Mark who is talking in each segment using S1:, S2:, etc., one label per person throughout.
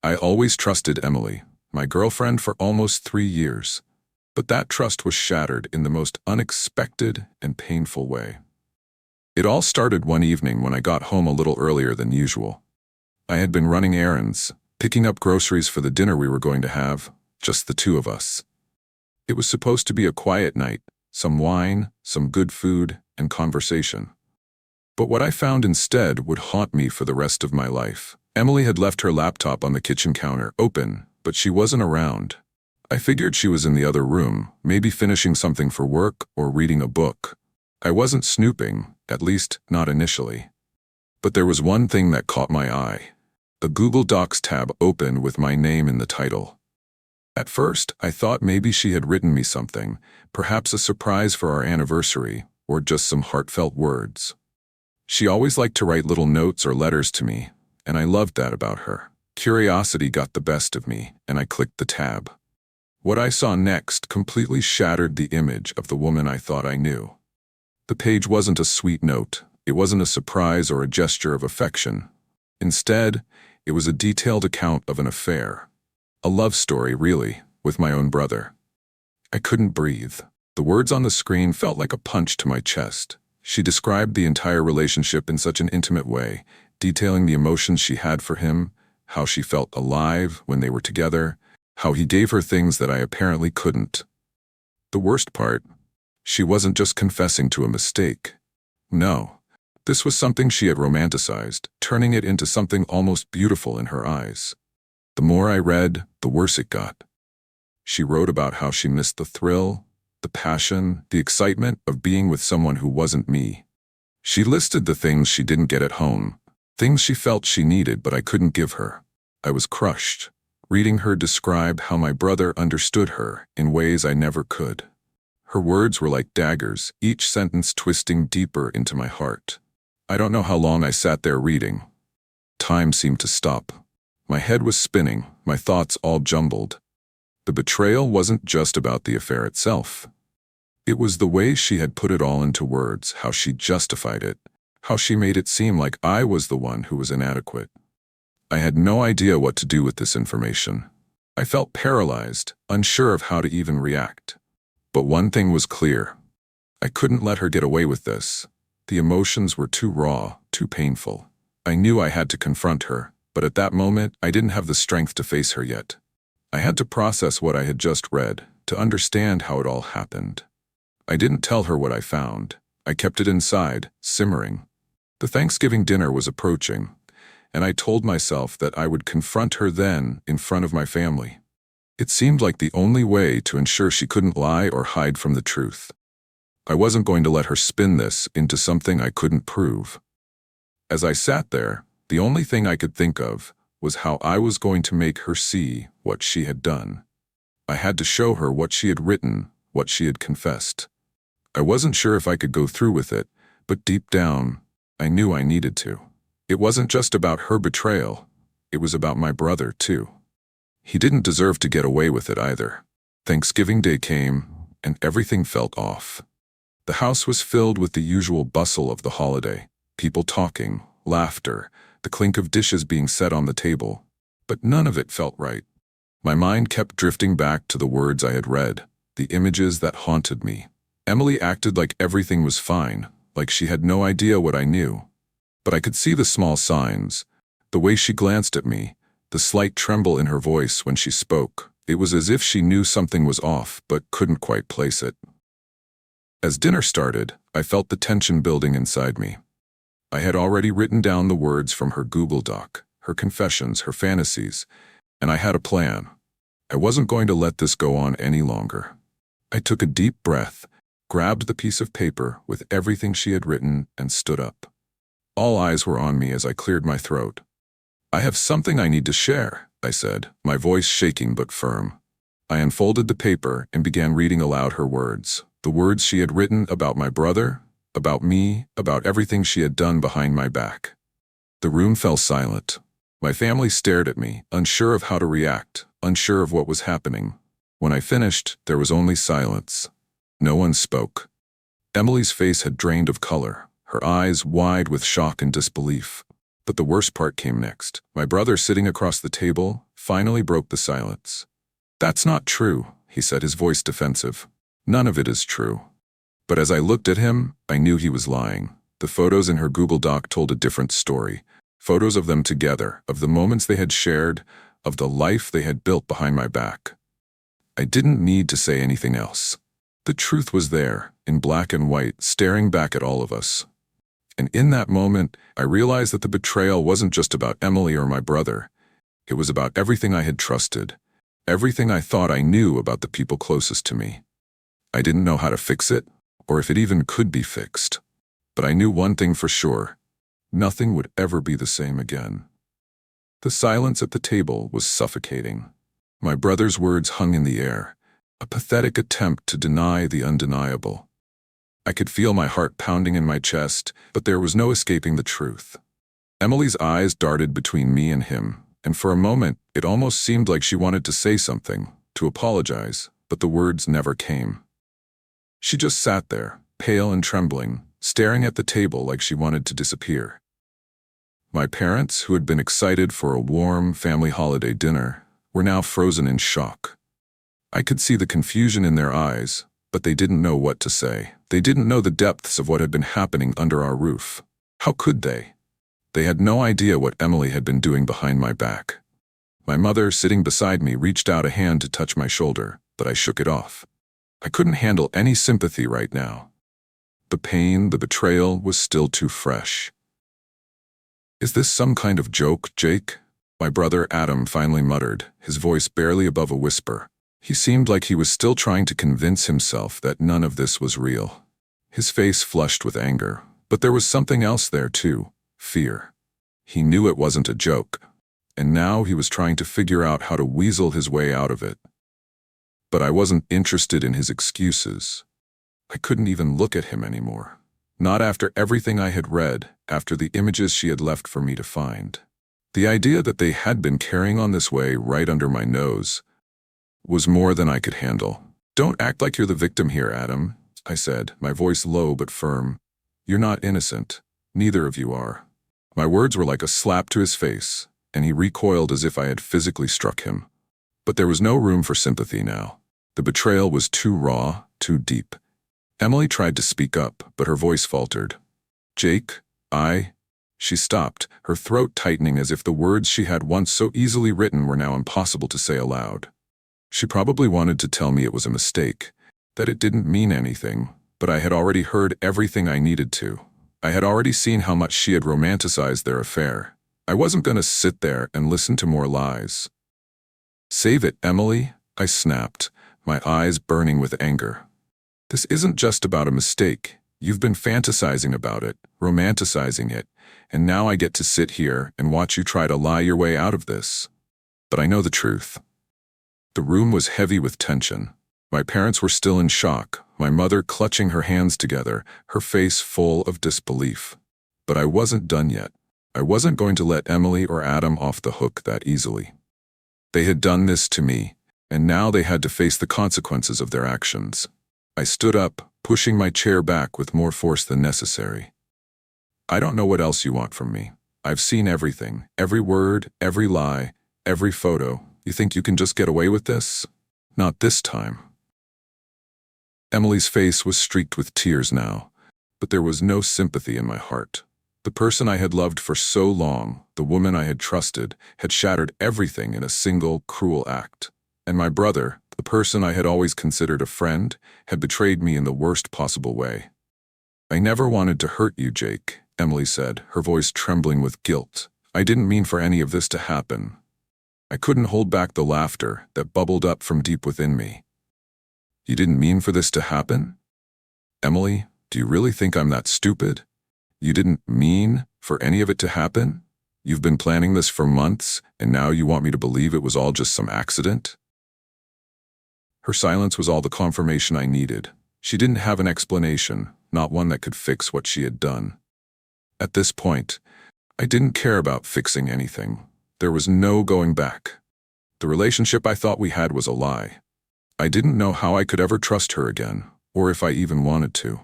S1: I always trusted Emily, my girlfriend for almost 3 years. But that trust was shattered in the most unexpected and painful way. It all started one evening when I got home a little earlier than usual. I had been running errands, picking up groceries for the dinner we were going to have, just the two of us. It was supposed to be a quiet night, some wine, some good food, and conversation. But what I found instead would haunt me for the rest of my life. Emily had left her laptop on the kitchen counter, open, but she wasn't around. I figured she was in the other room, maybe finishing something for work or reading a book. I wasn't snooping, at least not initially. But there was one thing that caught my eye. A Google Docs tab open with my name in the title. At first, I thought maybe she had written me something, perhaps a surprise for our anniversary, or just some heartfelt words. She always liked to write little notes or letters to me, and I loved that about her. Curiosity got the best of me, and I clicked the tab. What I saw next completely shattered the image of the woman I thought I knew. The page wasn't a sweet note. It wasn't a surprise or a gesture of affection. Instead, it was a detailed account of an affair. A love story, really, with my own brother. I couldn't breathe. The words on the screen felt like a punch to my chest. She described the entire relationship in such an intimate way, detailing the emotions she had for him, how she felt alive when they were together, how he gave her things that I apparently couldn't. The worst part, she wasn't just confessing to a mistake. No, this was something she had romanticized, turning it into something almost beautiful in her eyes. The more I read, the worse it got. She wrote about how she missed the thrill, the passion, the excitement of being with someone who wasn't me. She listed the things she didn't get at home, things she felt she needed but I couldn't give her. I was crushed, reading her describe how my brother understood her in ways I never could. Her words were like daggers, each sentence twisting deeper into my heart. I don't know how long I sat there reading. Time seemed to stop. My head was spinning, my thoughts all jumbled. The betrayal wasn't just about the affair itself. It was the way she had put it all into words, how she justified it, how she made it seem like I was the one who was inadequate. I had no idea what to do with this information. I felt paralyzed, unsure of how to even react. But one thing was clear. I couldn't let her get away with this. The emotions were too raw, too painful. I knew I had to confront her, but at that moment, I didn't have the strength to face her yet. I had to process what I had just read, to understand how it all happened. I didn't tell her what I found. I kept it inside, simmering. The Thanksgiving dinner was approaching, and I told myself that I would confront her then in front of my family. It seemed like the only way to ensure she couldn't lie or hide from the truth. I wasn't going to let her spin this into something I couldn't prove. As I sat there, the only thing I could think of was how I was going to make her see what she had done. I had to show her what she had written, what she had confessed. I wasn't sure if I could go through with it, but deep down, I knew I needed to. It wasn't just about her betrayal, it was about my brother, too. He didn't deserve to get away with it either. Thanksgiving Day came, and everything felt off. The house was filled with the usual bustle of the holiday, people talking, laughter, the clink of dishes being set on the table, but none of it felt right. My mind kept drifting back to the words I had read, the images that haunted me. Emily acted like everything was fine, like she had no idea what I knew. But I could see the small signs, the way she glanced at me, the slight tremble in her voice when she spoke. It was as if she knew something was off but couldn't quite place it. As dinner started, I felt the tension building inside me. I had already written down the words from her Google Doc, her confessions, her fantasies, and I had a plan. I wasn't going to let this go on any longer. I took a deep breath, grabbed the piece of paper with everything she had written, and stood up. All eyes were on me as I cleared my throat. "I have something I need to share," I said, my voice shaking but firm. I unfolded the paper and began reading aloud her words, the words she had written about my brother, about me, about everything she had done behind my back. The room fell silent. My family stared at me, unsure of how to react, unsure of what was happening. When I finished, there was only silence. No one spoke. Emily's face had drained of color, her eyes wide with shock and disbelief. But the worst part came next. My brother, sitting across the table, finally broke the silence. "That's not true," he said, his voice defensive. "None of it is true." But as I looked at him, I knew he was lying. The photos in her Google Doc told a different story. Photos of them together, of the moments they had shared, of the life they had built behind my back. I didn't need to say anything else. The truth was there, in black and white, staring back at all of us. And in that moment, I realized that the betrayal wasn't just about Emily or my brother. It was about everything I had trusted, everything I thought I knew about the people closest to me. I didn't know how to fix it, or if it even could be fixed. But I knew one thing for sure: nothing would ever be the same again. The silence at the table was suffocating. My brother's words hung in the air, a pathetic attempt to deny the undeniable. I could feel my heart pounding in my chest, but there was no escaping the truth. Emily's eyes darted between me and him, and for a moment it almost seemed like she wanted to say something, to apologize, but the words never came. She just sat there, pale and trembling, staring at the table like she wanted to disappear. My parents, who had been excited for a warm family holiday dinner, were now frozen in shock. I could see the confusion in their eyes, but they didn't know what to say. They didn't know the depths of what had been happening under our roof. How could they? They had no idea what Emily had been doing behind my back. My mother, sitting beside me, reached out a hand to touch my shoulder, but I shook it off. I couldn't handle any sympathy right now. The pain, the betrayal, was still too fresh. "Is this some kind of joke, Jake?" my brother Adam finally muttered, his voice barely above a whisper. He seemed like he was still trying to convince himself that none of this was real. His face flushed with anger, but there was something else there too: fear. He knew it wasn't a joke, and now he was trying to figure out how to weasel his way out of it. But I wasn't interested in his excuses. I couldn't even look at him anymore. Not after everything I had read, after the images she had left for me to find. The idea that they had been carrying on this way right under my nose was more than I could handle. "Don't act like you're the victim here, Adam," I said, my voice low but firm. "You're not innocent. Neither of you are." My words were like a slap to his face, and he recoiled as if I had physically struck him. But there was no room for sympathy now. The betrayal was too raw, too deep. Emily tried to speak up, but her voice faltered. "Jake, She stopped, her throat tightening as if the words she had once so easily written were now impossible to say aloud. She probably wanted to tell me it was a mistake, that it didn't mean anything, but I had already heard everything I needed to. I had already seen how much she had romanticized their affair. I wasn't going to sit there and listen to more lies. "Save it, Emily," I snapped, my eyes burning with anger. "This isn't just about a mistake. You've been fantasizing about it, romanticizing it, and now I get to sit here and watch you try to lie your way out of this. But I know the truth." The room was heavy with tension. My parents were still in shock, my mother clutching her hands together, her face full of disbelief. But I wasn't done yet. I wasn't going to let Emily or Adam off the hook that easily. They had done this to me, and now they had to face the consequences of their actions. I stood up, pushing my chair back with more force than necessary. "I don't know what else you want from me. I've seen everything, every word, every lie, every photo. You think you can just get away with this? Not this time." Emily's face was streaked with tears now, but there was no sympathy in my heart. The person I had loved for so long, the woman I had trusted, had shattered everything in a single, cruel act. And my brother, the person I had always considered a friend, had betrayed me in the worst possible way. "I never wanted to hurt you, Jake," Emily said, her voice trembling with guilt. "I didn't mean for any of this to happen." I couldn't hold back the laughter that bubbled up from deep within me. "You didn't mean for this to happen? Emily, do you really think I'm that stupid? You didn't mean for any of it to happen? You've been planning this for months, and now you want me to believe it was all just some accident?" Her silence was all the confirmation I needed. She didn't have an explanation, not one that could fix what she had done. At this point, I didn't care about fixing anything. There was no going back. The relationship I thought we had was a lie. I didn't know how I could ever trust her again, or if I even wanted to.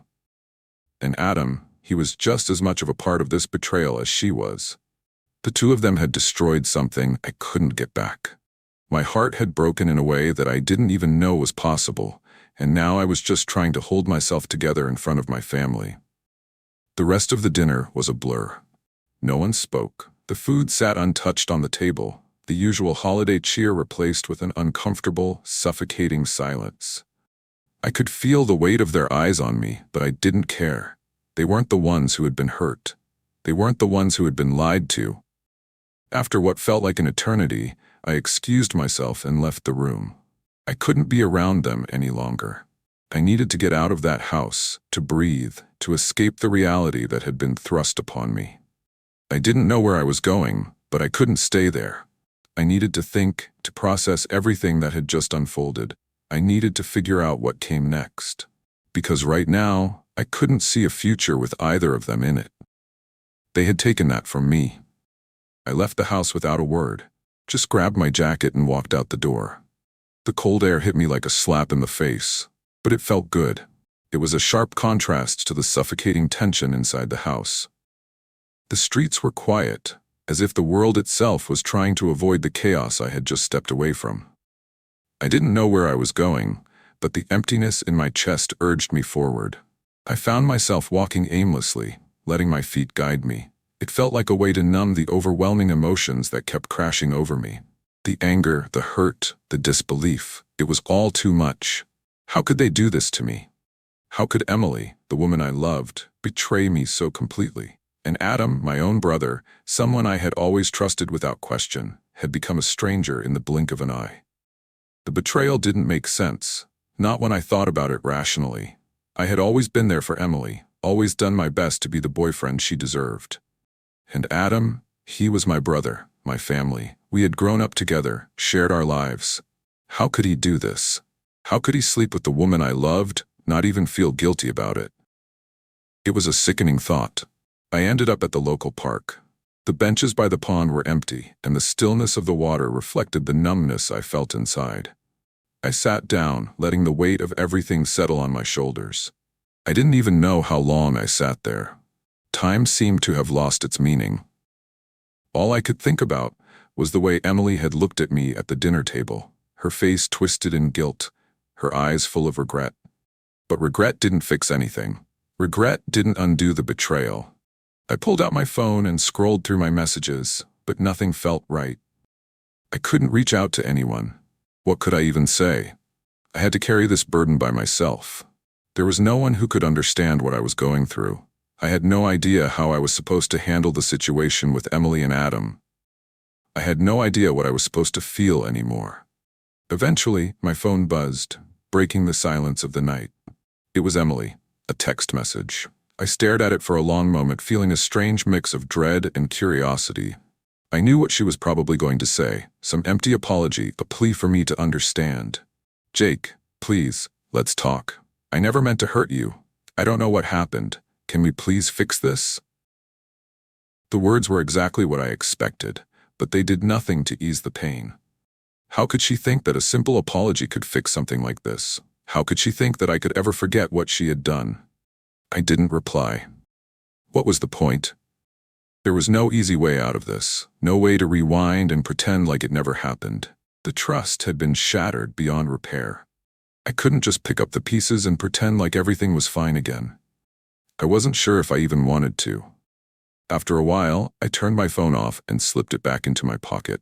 S1: And Adam, he was just as much of a part of this betrayal as she was. The two of them had destroyed something I couldn't get back. My heart had broken in a way that I didn't even know was possible, and now I was just trying to hold myself together in front of my family. The rest of the dinner was a blur. No one spoke. The food sat untouched on the table, the usual holiday cheer replaced with an uncomfortable, suffocating silence. I could feel the weight of their eyes on me, but I didn't care. They weren't the ones who had been hurt. They weren't the ones who had been lied to. After what felt like an eternity, I excused myself and left the room. I couldn't be around them any longer. I needed to get out of that house, to breathe, to escape the reality that had been thrust upon me. I didn't know where I was going, but I couldn't stay there. I needed to think, to process everything that had just unfolded. I needed to figure out what came next. Because right now, I couldn't see a future with either of them in it. They had taken that from me. I left the house without a word, just grabbed my jacket and walked out the door. The cold air hit me like a slap in the face, but it felt good. It was a sharp contrast to the suffocating tension inside the house. The streets were quiet, as if the world itself was trying to avoid the chaos I had just stepped away from. I didn't know where I was going, but the emptiness in my chest urged me forward. I found myself walking aimlessly, letting my feet guide me. It felt like a way to numb the overwhelming emotions that kept crashing over me. The anger, the hurt, the disbelief. It was all too much. How could they do this to me? How could Emily, the woman I loved, betray me so completely? And Adam, my own brother, someone I had always trusted without question, had become a stranger in the blink of an eye. The betrayal didn't make sense, not when I thought about it rationally. I had always been there for Emily, always done my best to be the boyfriend she deserved. And Adam, he was my brother, my family. We had grown up together, shared our lives. How could he do this? How could he sleep with the woman I loved, not even feel guilty about it? It was a sickening thought. I ended up at the local park. The benches by the pond were empty, and the stillness of the water reflected the numbness I felt inside. I sat down, letting the weight of everything settle on my shoulders. I didn't even know how long I sat there. Time seemed to have lost its meaning. All I could think about was the way Emily had looked at me at the dinner table, her face twisted in guilt, her eyes full of regret. But regret didn't fix anything. Regret didn't undo the betrayal. I pulled out my phone and scrolled through my messages, but nothing felt right. I couldn't reach out to anyone. What could I even say? I had to carry this burden by myself. There was no one who could understand what I was going through. I had no idea how I was supposed to handle the situation with Emily and Adam. I had no idea what I was supposed to feel anymore. Eventually, my phone buzzed, breaking the silence of the night. It was Emily, a text message. I stared at it for a long moment, feeling a strange mix of dread and curiosity. I knew what she was probably going to say, some empty apology, a plea for me to understand. "Jake, please, let's talk. I never meant to hurt you. I don't know what happened. Can we please fix this?" The words were exactly what I expected, but they did nothing to ease the pain. How could she think that a simple apology could fix something like this? How could she think that I could ever forget what she had done? I didn't reply. What was the point? There was no easy way out of this, no way to rewind and pretend like it never happened. The trust had been shattered beyond repair. I couldn't just pick up the pieces and pretend like everything was fine again. I wasn't sure if I even wanted to. After a while, I turned my phone off and slipped it back into my pocket.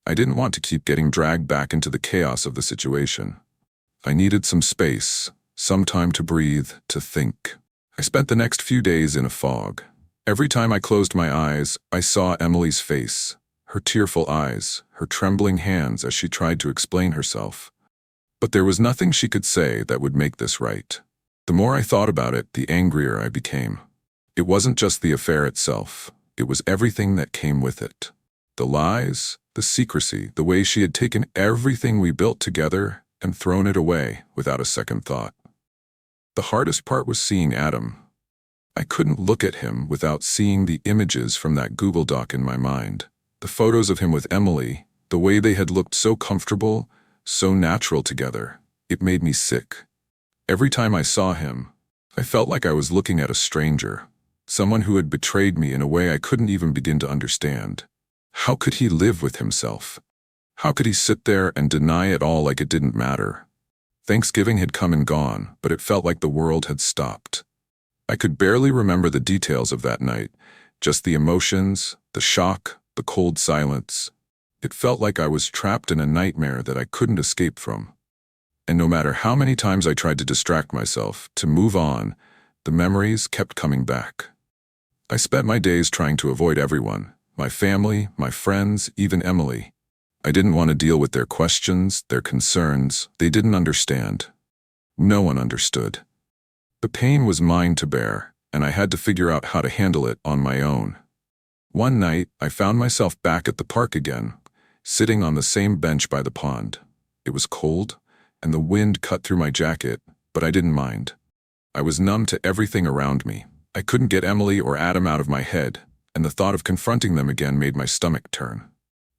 S1: I didn't want to keep getting dragged back into the chaos of the situation. I needed some space, some time to breathe, to think. I spent the next few days in a fog. Every time I closed my eyes, I saw Emily's face, her tearful eyes, her trembling hands as she tried to explain herself. But there was nothing she could say that would make this right. The more I thought about it, the angrier I became. It wasn't just the affair itself. It was everything that came with it. The lies, the secrecy, the way she had taken everything we built together and thrown it away without a second thought. The hardest part was seeing Adam. I couldn't look at him without seeing the images from that Google Doc in my mind. The photos of him with Emily, the way they had looked so comfortable, so natural together. It made me sick. Every time I saw him, I felt like I was looking at a stranger, someone who had betrayed me in a way I couldn't even begin to understand. How could he live with himself? How could he sit there and deny it all like it didn't matter? Thanksgiving had come and gone, but it felt like the world had stopped. I could barely remember the details of that night, just the emotions, the shock, the cold silence. It felt like I was trapped in a nightmare that I couldn't escape from. And no matter how many times I tried to distract myself, to move on, the memories kept coming back. I spent my days trying to avoid everyone, my family, my friends, even Emily. I didn't want to deal with their questions, their concerns. They didn't understand. No one understood. The pain was mine to bear, and I had to figure out how to handle it on my own. One night, I found myself back at the park again, sitting on the same bench by the pond. It was cold, and the wind cut through my jacket, but I didn't mind. I was numb to everything around me. I couldn't get Emily or Adam out of my head, and the thought of confronting them again made my stomach turn.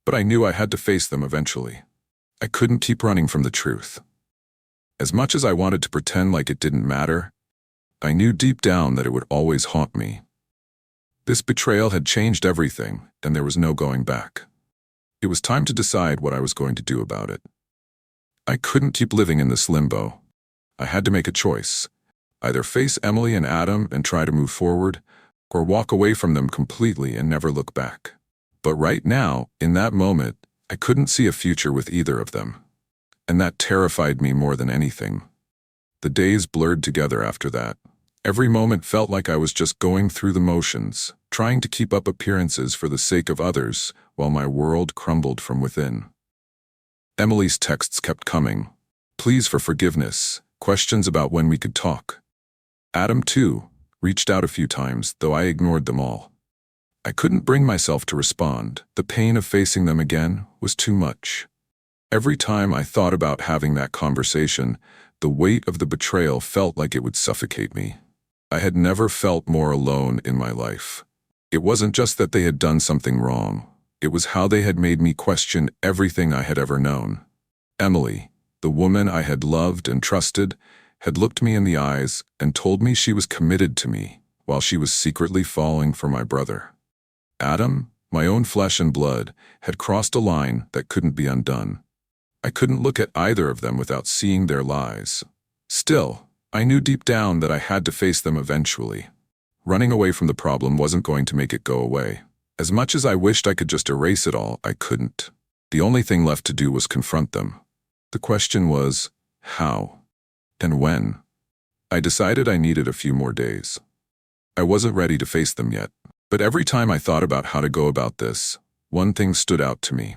S1: But I knew I had to face them eventually. I couldn't keep running from the truth. As much as I wanted to pretend like it didn't matter, I knew deep down that it would always haunt me. This betrayal had changed everything, and there was no going back. It was time to decide what I was going to do about it. I couldn't keep living in this limbo. I had to make a choice. Either face Emily and Adam and try to move forward, or walk away from them completely and never look back. But right now, in that moment, I couldn't see a future with either of them. And that terrified me more than anything. The days blurred together after that. Every moment felt like I was just going through the motions, trying to keep up appearances for the sake of others, while my world crumbled from within. Emily's texts kept coming. Pleas for forgiveness, questions about when we could talk. Adam, too, reached out a few times, though I ignored them all. I couldn't bring myself to respond. The pain of facing them again was too much. Every time I thought about having that conversation, the weight of the betrayal felt like it would suffocate me. I had never felt more alone in my life. It wasn't just that they had done something wrong. It was how they had made me question everything I had ever known. Emily, the woman I had loved and trusted, had looked me in the eyes and told me she was committed to me, while she was secretly falling for my brother. Adam, my own flesh and blood, had crossed a line that couldn't be undone. I couldn't look at either of them without seeing their lies. Still, I knew deep down that I had to face them eventually. Running away from the problem wasn't going to make it go away. As much as I wished I could just erase it all, I couldn't. The only thing left to do was confront them. The question was, how? And when? I decided I needed a few more days. I wasn't ready to face them yet, but every time I thought about how to go about this, one thing stood out to me.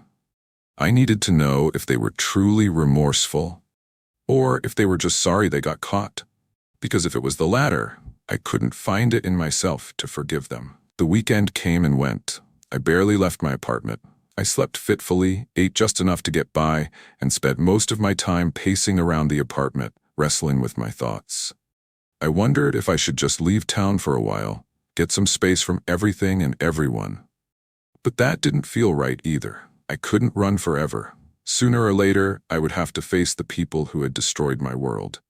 S1: I needed to know if they were truly remorseful, or if they were just sorry they got caught. Because if it was the latter, I couldn't find it in myself to forgive them. The weekend came and went. I barely left my apartment. I slept fitfully, ate just enough to get by, and spent most of my time pacing around the apartment, wrestling with my thoughts. I wondered if I should just leave town for a while, get some space from everything and everyone. But that didn't feel right either. I couldn't run forever. Sooner or later, I would have to face the people who had destroyed my world.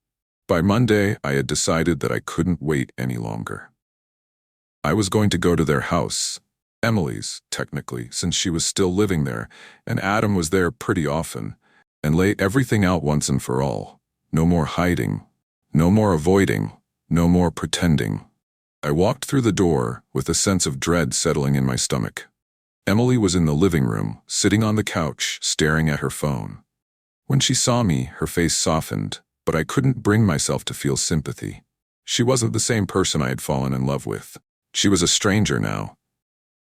S1: By Monday, I had decided that I couldn't wait any longer. I was going to go to their house, Emily's, technically, since she was still living there, and Adam was there pretty often, and lay everything out once and for all. No more hiding, no more avoiding, no more pretending. I walked through the door with a sense of dread settling in my stomach. Emily was in the living room, sitting on the couch, staring at her phone. When she saw me, her face softened, but I couldn't bring myself to feel sympathy. She wasn't the same person I had fallen in love with. She was a stranger now.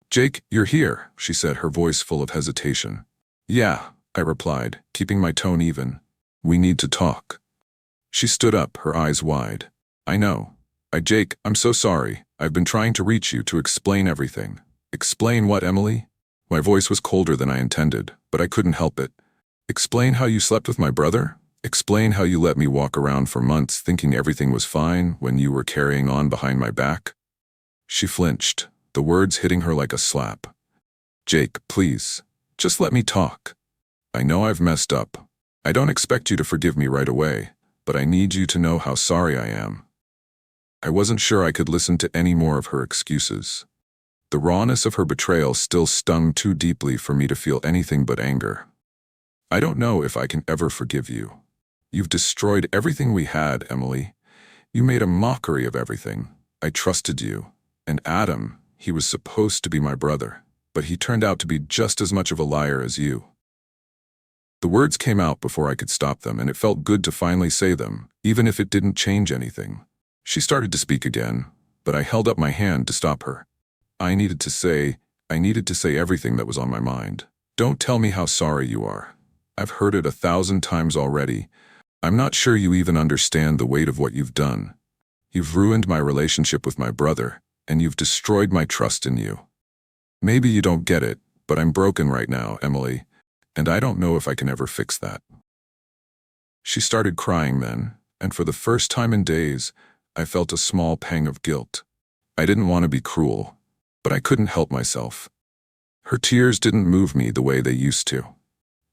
S1: "Jake, you're here," she said, her voice full of hesitation. "Yeah," I replied, keeping my tone even. "We need to talk." She stood up, her eyes wide. "I know. Jake, I'm so sorry. I've been trying to reach you to explain everything." "Explain what, Emily?" My voice was colder than I intended, but I couldn't help it. "Explain how you slept with my brother? Explain how you let me walk around for months thinking everything was fine when you were carrying on behind my back?" She flinched, the words hitting her like a slap. "Jake, please, just let me talk. I know I've messed up. I don't expect you to forgive me right away, but I need you to know how sorry I am." I wasn't sure I could listen to any more of her excuses. The rawness of her betrayal still stung too deeply for me to feel anything but anger. I don't know if I can ever forgive you. You've destroyed everything we had, Emily. You made a mockery of everything. I trusted you. And Adam, he was supposed to be my brother, but he turned out to be just as much of a liar as you." The words came out before I could stop them, and it felt good to finally say them, even if it didn't change anything. She started to speak again, but I held up my hand to stop her. I needed to say everything that was on my mind. "Don't tell me how sorry you are. I've heard it 1,000 times already. I'm not sure you even understand the weight of what you've done. You've ruined my relationship with my brother, and you've destroyed my trust in you. Maybe you don't get it, but I'm broken right now, Emily, and I don't know if I can ever fix that." She started crying then, and for the first time in days, I felt a small pang of guilt. I didn't want to be cruel, but I couldn't help myself. Her tears didn't move me the way they used to.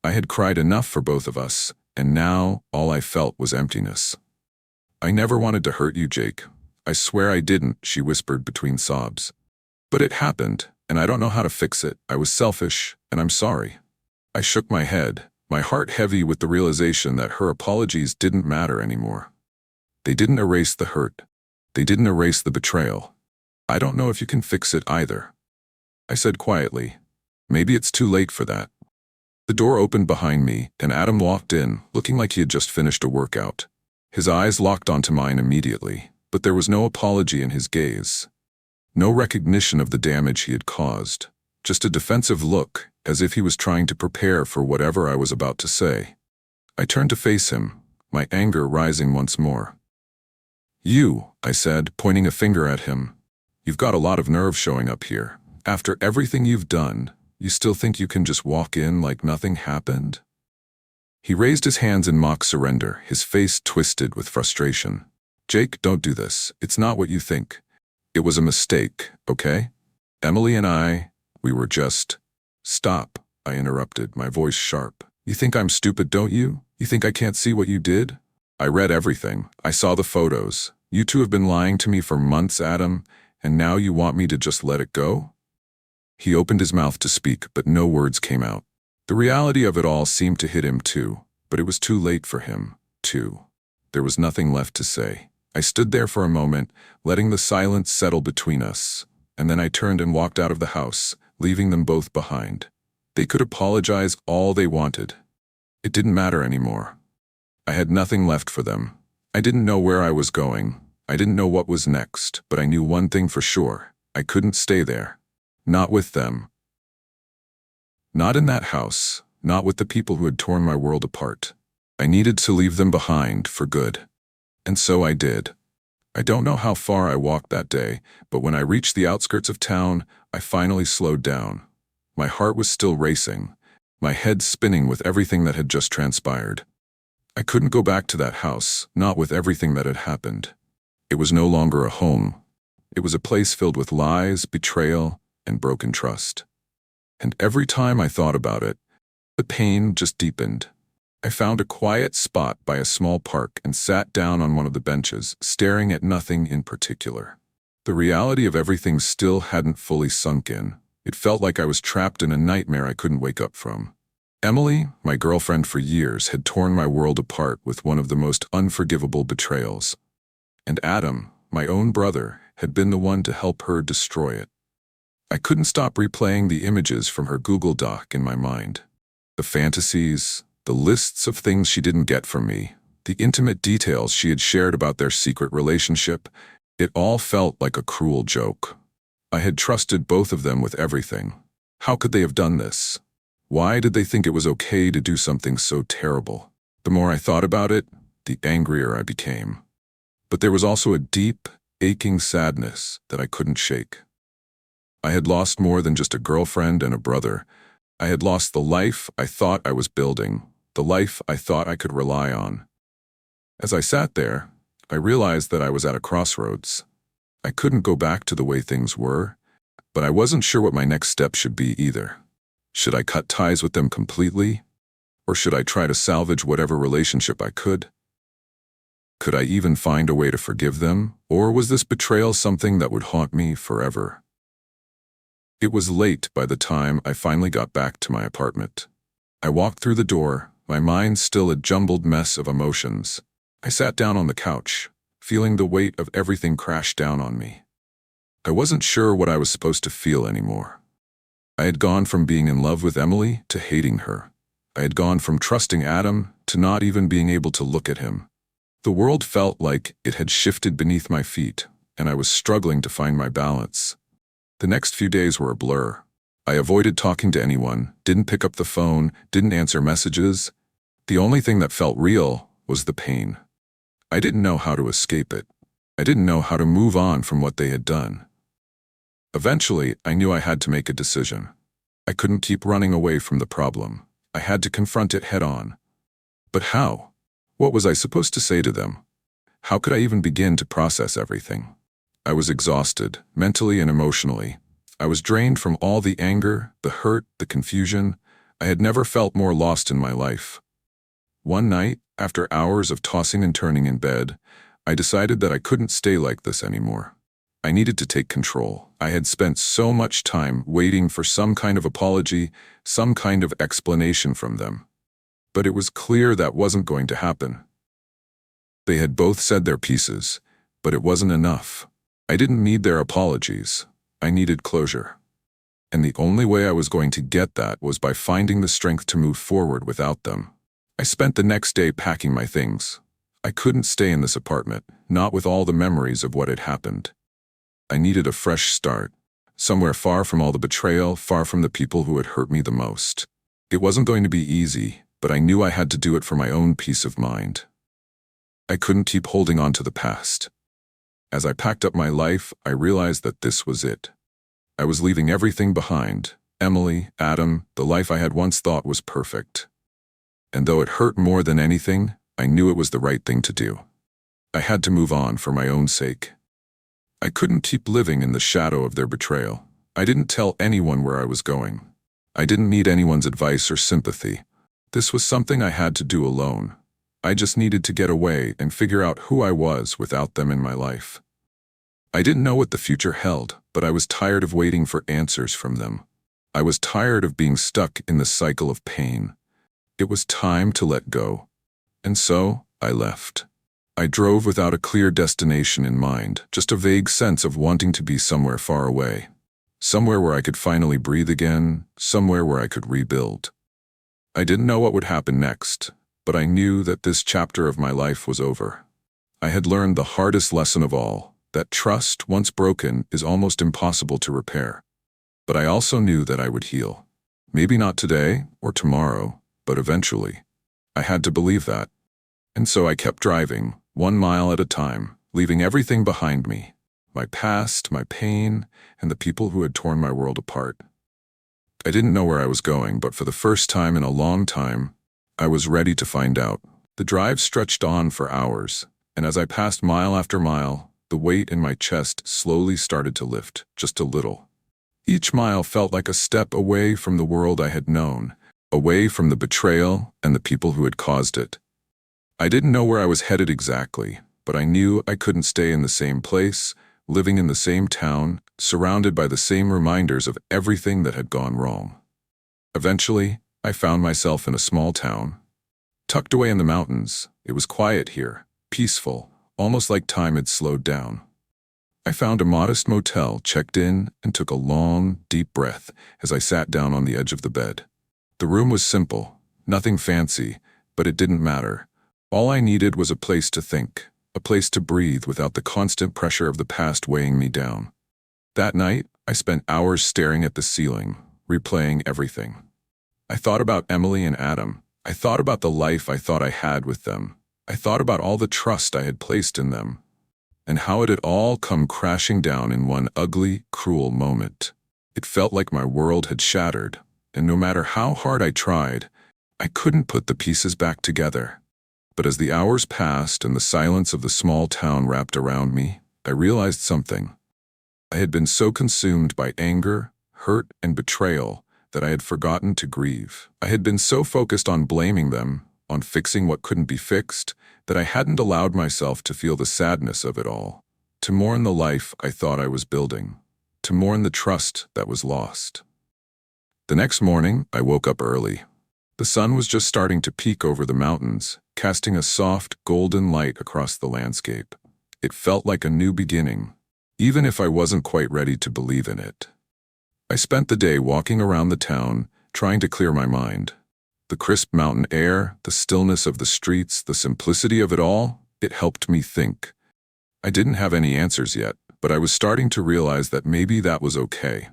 S1: I had cried enough for both of us, and now all I felt was emptiness. "I never wanted to hurt you, Jake. I swear I didn't," she whispered between sobs. "But it happened, and I don't know how to fix it. I was selfish, and I'm sorry." I shook my head, my heart heavy with the realization that her apologies didn't matter anymore. They didn't erase the hurt. They didn't erase the betrayal. "I don't know if you can fix it either," I said quietly. "Maybe it's too late for that." The door opened behind me, and Adam walked in, looking like he had just finished a workout. His eyes locked onto mine immediately, but there was no apology in his gaze. No recognition of the damage he had caused. Just a defensive look, as if he was trying to prepare for whatever I was about to say. I turned to face him, my anger rising once more. "You," I said, pointing a finger at him. "You've got a lot of nerve showing up here. After everything you've done, you still think you can just walk in like nothing happened?" He raised his hands in mock surrender, his face twisted with frustration. "Jake, don't do this. It's not what you think. It was a mistake, okay? Emily and we were just—" "Stop," I interrupted, my voice sharp. "You think I'm stupid, don't you? You think I can't see what you did? I read everything. I saw the photos. You two have been lying to me for months, Adam, and now you want me to just let it go?" He opened his mouth to speak, but no words came out. The reality of it all seemed to hit him too, but it was too late for him, too. There was nothing left to say. I stood there for a moment, letting the silence settle between us, and then I turned and walked out of the house, leaving them both behind. They could apologize all they wanted. It didn't matter anymore. I had nothing left for them. I didn't know where I was going. I didn't know what was next, but I knew one thing for sure. I couldn't stay there. Not with them. Not in that house. Not with the people who had torn my world apart. I needed to leave them behind for good. And so I did. I don't know how far I walked that day, but when I reached the outskirts of town, I finally slowed down. My heart was still racing, my head spinning with everything that had just transpired. I couldn't go back to that house, not with everything that had happened. It was no longer a home. It was a place filled with lies, betrayal, and broken trust. And every time I thought about it, the pain just deepened. I found a quiet spot by a small park and sat down on one of the benches, staring at nothing in particular. The reality of everything still hadn't fully sunk in. It felt like I was trapped in a nightmare I couldn't wake up from. Emily, my girlfriend for years, had torn my world apart with one of the most unforgivable betrayals. And Adam, my own brother, had been the one to help her destroy it. I couldn't stop replaying the images from her Google Doc in my mind. The fantasies, the lists of things she didn't get from me, the intimate details she had shared about their secret relationship, it all felt like a cruel joke. I had trusted both of them with everything. How could they have done this? Why did they think it was okay to do something so terrible? The more I thought about it, the angrier I became. But there was also a deep, aching sadness that I couldn't shake. I had lost more than just a girlfriend and a brother. I had lost the life I thought I was building, the life I thought I could rely on. As I sat there, I realized that I was at a crossroads. I couldn't go back to the way things were, but I wasn't sure what my next step should be either. Should I cut ties with them completely? Or should I try to salvage whatever relationship I could? Could I even find a way to forgive them? Or was this betrayal something that would haunt me forever? It was late by the time I finally got back to my apartment. I walked through the door, my mind still a jumbled mess of emotions. I sat down on the couch, feeling the weight of everything crash down on me. I wasn't sure what I was supposed to feel anymore. I had gone from being in love with Emily to hating her. I had gone from trusting Adam to not even being able to look at him. The world felt like it had shifted beneath my feet, and I was struggling to find my balance. The next few days were a blur. I avoided talking to anyone, didn't pick up the phone, didn't answer messages. The only thing that felt real was the pain. I didn't know how to escape it. I didn't know how to move on from what they had done. Eventually, I knew I had to make a decision. I couldn't keep running away from the problem. I had to confront it head on. But how? What was I supposed to say to them? How could I even begin to process everything? I was exhausted, mentally and emotionally. I was drained from all the anger, the hurt, the confusion. I had never felt more lost in my life. One night, after hours of tossing and turning in bed, I decided that I couldn't stay like this anymore. I needed to take control. I had spent so much time waiting for some kind of apology, some kind of explanation from them. But it was clear that wasn't going to happen. They had both said their pieces, but it wasn't enough. I didn't need their apologies. I needed closure. And the only way I was going to get that was by finding the strength to move forward without them. I spent the next day packing my things. I couldn't stay in this apartment, not with all the memories of what had happened. I needed a fresh start, somewhere far from all the betrayal, far from the people who had hurt me the most. It wasn't going to be easy, but I knew I had to do it for my own peace of mind. I couldn't keep holding on to the past. As I packed up my life, I realized that this was it. I was leaving everything behind. Emily, Adam, the life I had once thought was perfect. And though it hurt more than anything, I knew it was the right thing to do. I had to move on for my own sake. I couldn't keep living in the shadow of their betrayal. I didn't tell anyone where I was going. I didn't need anyone's advice or sympathy. This was something I had to do alone. I just needed to get away and figure out who I was without them in my life. I didn't know what the future held, but I was tired of waiting for answers from them. I was tired of being stuck in the cycle of pain. It was time to let go. And so, I left. I drove without a clear destination in mind, just a vague sense of wanting to be somewhere far away. Somewhere where I could finally breathe again, somewhere where I could rebuild. I didn't know what would happen next, but I knew that this chapter of my life was over. I had learned the hardest lesson of all, that trust, once broken, is almost impossible to repair. But I also knew that I would heal. Maybe not today or tomorrow, but eventually. I had to believe that. And so I kept driving, 1 mile at a time, leaving everything behind me. My past, my pain, and the people who had torn my world apart. I didn't know where I was going, but for the first time in a long time, I was ready to find out. The drive stretched on for hours, and as I passed mile after mile, the weight in my chest slowly started to lift, just a little. Each mile felt like a step away from the world I had known, away from the betrayal and the people who had caused it. I didn't know where I was headed exactly, but I knew I couldn't stay in the same place, living in the same town, surrounded by the same reminders of everything that had gone wrong. Eventually, I found myself in a small town. Tucked away in the mountains, it was quiet here, peaceful, almost like time had slowed down. I found a modest motel, checked in, and took a long, deep breath as I sat down on the edge of the bed. The room was simple, nothing fancy, but it didn't matter. All I needed was a place to think, a place to breathe without the constant pressure of the past weighing me down. That night, I spent hours staring at the ceiling, replaying everything. I thought about Emily and Adam. I thought about the life I thought I had with them. I thought about all the trust I had placed in them, and how it had all come crashing down in one ugly, cruel moment. It felt like my world had shattered, and no matter how hard I tried, I couldn't put the pieces back together. But as the hours passed and the silence of the small town wrapped around me, I realized something. I had been so consumed by anger, hurt, and betrayal that I had forgotten to grieve. I had been so focused on blaming them, on fixing what couldn't be fixed, that I hadn't allowed myself to feel the sadness of it all, to mourn the life I thought I was building, to mourn the trust that was lost. The next morning, I woke up early. The sun was just starting to peek over the mountains, casting a soft, golden light across the landscape. It felt like a new beginning, even if I wasn't quite ready to believe in it. I spent the day walking around the town, trying to clear my mind. The crisp mountain air, the stillness of the streets, the simplicity of it all, it helped me think. I didn't have any answers yet, but I was starting to realize that maybe that was okay.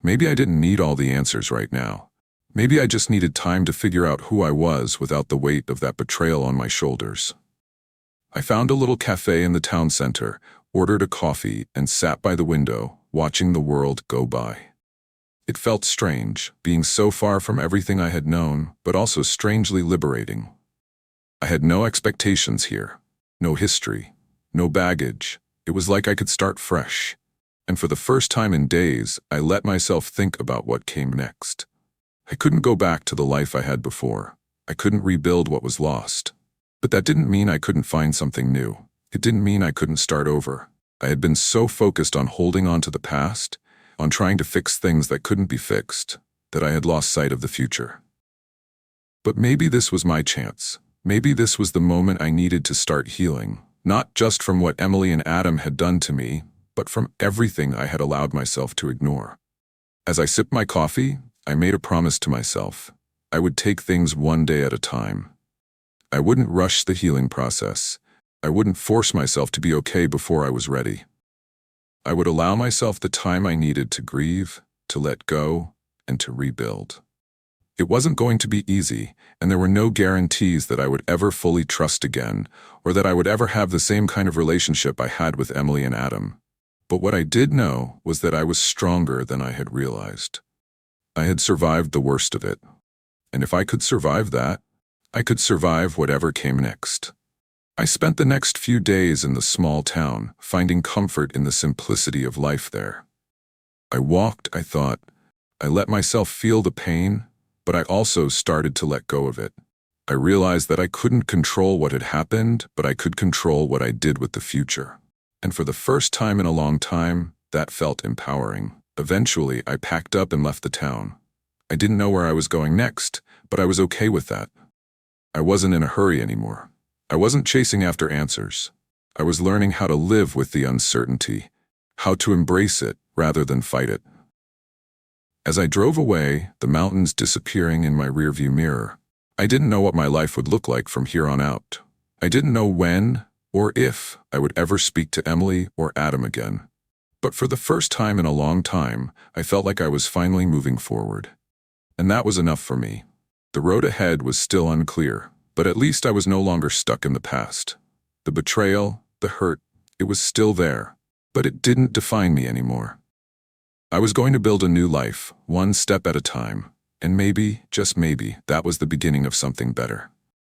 S1: Maybe I didn't need all the answers right now. Maybe I just needed time to figure out who I was without the weight of that betrayal on my shoulders. I found a little cafe in the town center, ordered a coffee, and sat by the window, watching the world go by. It felt strange, being so far from everything I had known, but also strangely liberating. I had no expectations here, no history, no baggage. It was like I could start fresh. And for the first time in days, I let myself think about what came next. I couldn't go back to the life I had before. I couldn't rebuild what was lost. But that didn't mean I couldn't find something new. It didn't mean I couldn't start over. I had been so focused on holding on to the past, on trying to fix things that couldn't be fixed, that I had lost sight of the future. But maybe this was my chance. Maybe this was the moment I needed to start healing, not just from what Emily and Adam had done to me, but from everything I had allowed myself to ignore. As I sipped my coffee, I made a promise to myself. I would take things one day at a time. I wouldn't rush the healing process. I wouldn't force myself to be okay before I was ready. I would allow myself the time I needed to grieve, to let go, and to rebuild. It wasn't going to be easy, and there were no guarantees that I would ever fully trust again, or that I would ever have the same kind of relationship I had with Emily and Adam. But what I did know was that I was stronger than I had realized. I had survived the worst of it. And if I could survive that, I could survive whatever came next. I spent the next few days in the small town, finding comfort in the simplicity of life there. I walked, I thought. I let myself feel the pain, but I also started to let go of it. I realized that I couldn't control what had happened, but I could control what I did with the future. And for the first time in a long time, that felt empowering. Eventually, I packed up and left the town. I didn't know where I was going next, but I was okay with that. I wasn't in a hurry anymore. I wasn't chasing after answers. I was learning how to live with the uncertainty, how to embrace it rather than fight it. As I drove away, the mountains disappearing in my rearview mirror, I didn't know what my life would look like from here on out. I didn't know when or if I would ever speak to Emily or Adam again. But for the first time in a long time, I felt like I was finally moving forward. And that was enough for me. The road ahead was still unclear, but at least I was no longer stuck in the past. The betrayal, the hurt, it was still there, but it didn't define me anymore. I was going to build a new life, one step at a time, and maybe, just maybe, that was the beginning of something better.